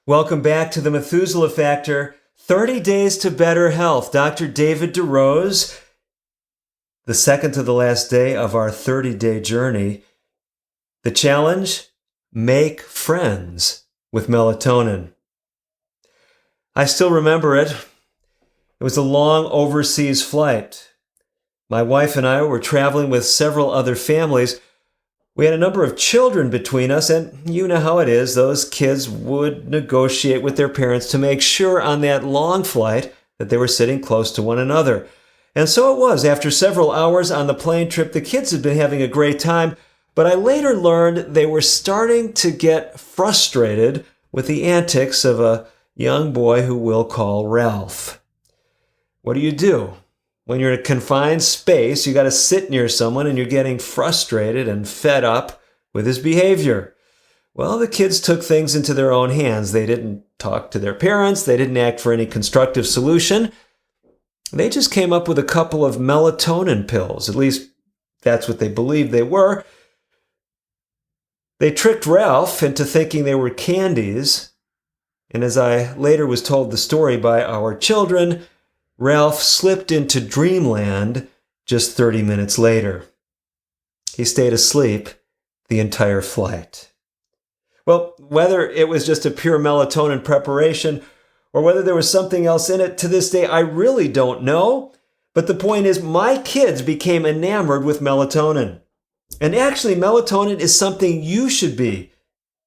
Welcome back to the Methuselah Factor, 30 Days to Better Health. Dr. David DeRose, the second to the last day of our 30-day journey. The challenge, make friends with melatonin. I still remember it. It was a long overseas flight. My wife and I were traveling with several other families. We had a number of children between us, and you know how it is. Those kids would negotiate with their parents to make sure on that long flight that they were sitting close to one another. And so it was. After several hours on the plane trip, the kids had been having a great time, but I later learned they were starting to get frustrated with the antics of a young boy who we'll call Ralph. What do? When you're in a confined space, you got to sit near someone and you're getting frustrated and fed up with his behavior. Well, the kids took things into their own hands. They didn't talk to their parents. They didn't act for any constructive solution. They just came up with a couple of melatonin pills. At least that's what they believed they were. They tricked Ralph into thinking they were candies. And as I later was told the story by our children, Ralph slipped into dreamland just 30 minutes later. He stayed asleep the entire flight. Well, whether it was just a pure melatonin preparation or whether there was something else in it, to this day, I really don't know. But the point is, my kids became enamored with melatonin. And actually, melatonin is something you should be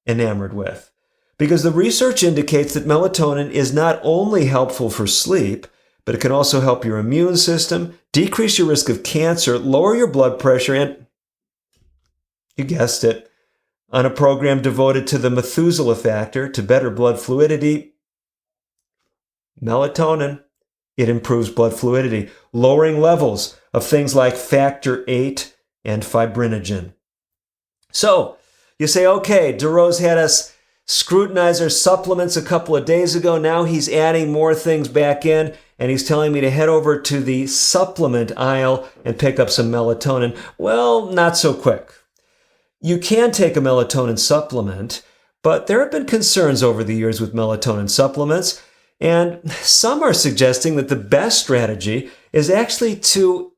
enamored with, because the research indicates that melatonin is not only helpful for sleep, but it can also help your immune system, decrease your risk of cancer, lower your blood pressure, and, you guessed it, on a program devoted to the Methuselah Factor, to better blood fluidity, melatonin, it improves blood fluidity, lowering levels of things like factor VIII and fibrinogen. So, you say, okay, DeRose had us scrutinize our supplements a couple of days ago. Now he's adding more things back in, and he's telling me to head over to the supplement aisle and pick up some melatonin. Well, not so quick. You can take a melatonin supplement, but there have been concerns over the years with melatonin supplements, and some are suggesting that the best strategy is actually to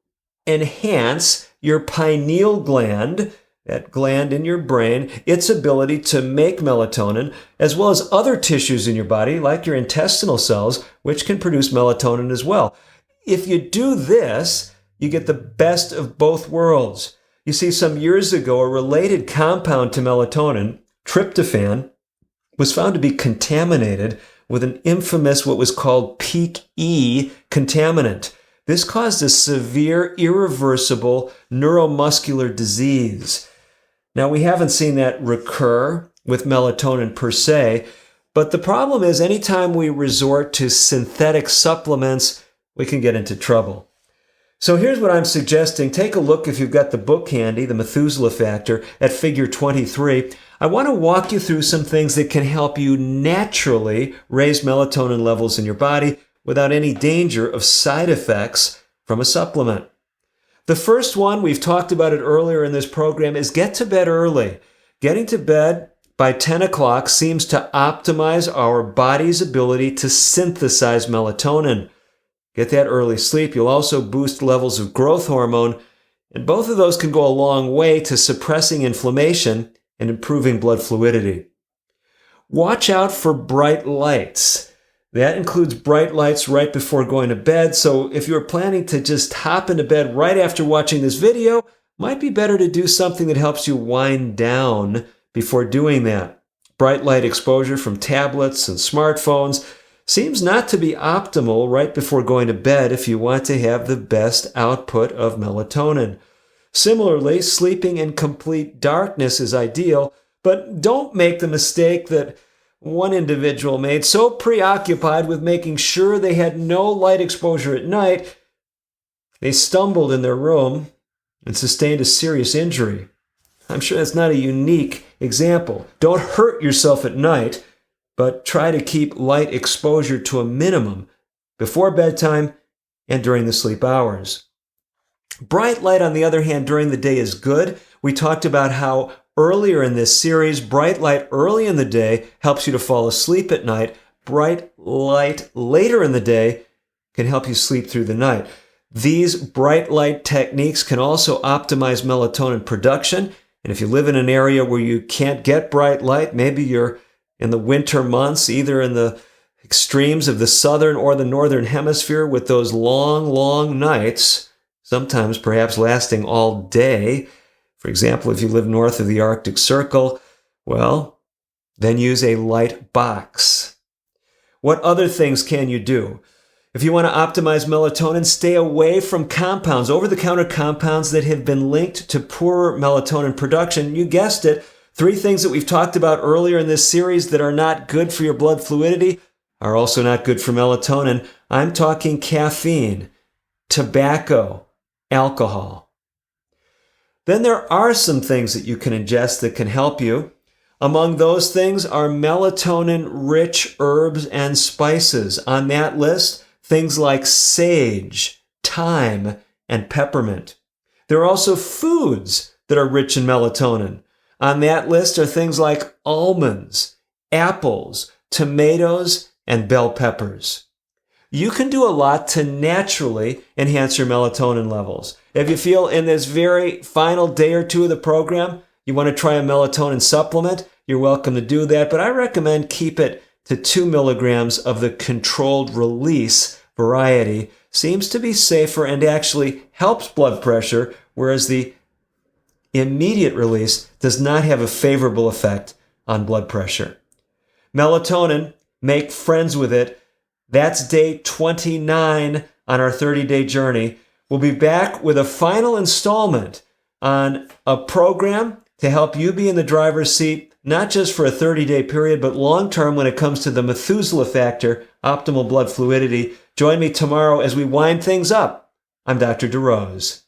enhance your pineal gland, that gland in your brain, its ability to make melatonin, as well as other tissues in your body, like your intestinal cells, which can produce melatonin as well. If you do this, you get the best of both worlds. You see, some years ago, a related compound to melatonin, tryptophan, was found to be contaminated with an infamous, what was called peak E contaminant. This caused a severe, irreversible neuromuscular disease. Now, we haven't seen that recur with melatonin per se, but the problem is anytime we resort to synthetic supplements, we can get into trouble. So here's what I'm suggesting. Take a look, if you've got the book handy, The Methuselah Factor, at figure 23. I want to walk you through some things that can help you naturally raise melatonin levels in your body without any danger of side effects from a supplement. The first one, we've talked about it earlier in this program, is get to bed early. Getting to bed by 10 o'clock seems to optimize our body's ability to synthesize melatonin. Get that early sleep. You'll also boost levels of growth hormone, and both of those can go a long way to suppressing inflammation and improving blood fluidity. Watch out for bright lights. That includes bright lights right before going to bed, so if you're planning to just hop into bed right after watching this video, might be better to do something that helps you wind down before doing that. Bright light exposure from tablets and smartphones seems not to be optimal right before going to bed if you want to have the best output of melatonin. Similarly, sleeping in complete darkness is ideal, but don't make the mistake that one individual made, so preoccupied with making sure they had no light exposure at night, they stumbled in their room and sustained a serious injury. I'm sure that's not a unique example. Don't hurt yourself at night, but try to keep light exposure to a minimum before bedtime and during the sleep hours. Bright light, on the other hand, during the day is good. We talked about how earlier in this series, bright light early in the day helps you to fall asleep at night. Bright light later in the day can help you sleep through the night. These bright light techniques can also optimize melatonin production. And if you live in an area where you can't get bright light, maybe you're in the winter months, either in the extremes of the southern or the northern hemisphere with those long, long nights, sometimes perhaps lasting all day. For example, if you live north of the Arctic Circle, well, then use a light box. What other things can you do? If you want to optimize melatonin, stay away from compounds, over-the-counter compounds that have been linked to poorer melatonin production. You guessed it, 3 things that we've talked about earlier in this series that are not good for your blood fluidity are also not good for melatonin. I'm talking caffeine, tobacco, alcohol. Then there are some things that you can ingest that can help you. Among those things are melatonin-rich herbs and spices. On that list, things like sage, thyme, and peppermint. There are also foods that are rich in melatonin. On that list are things like almonds, apples, tomatoes, and bell peppers. You can do a lot to naturally enhance your melatonin levels. If you feel in this very final day or two of the program, you want to try a melatonin supplement, you're welcome to do that, but I recommend keep it to 2 milligrams of the controlled release variety. Seems to be safer and actually helps blood pressure, whereas the immediate release does not have a favorable effect on blood pressure. Melatonin, make friends with it. That's day 29 on our 30-day journey. We'll be back with a final installment on a program to help you be in the driver's seat, not just for a 30-day period, but long-term when it comes to the Methuselah factor, optimal blood fluidity. Join me tomorrow as we wind things up. I'm Dr. DeRose.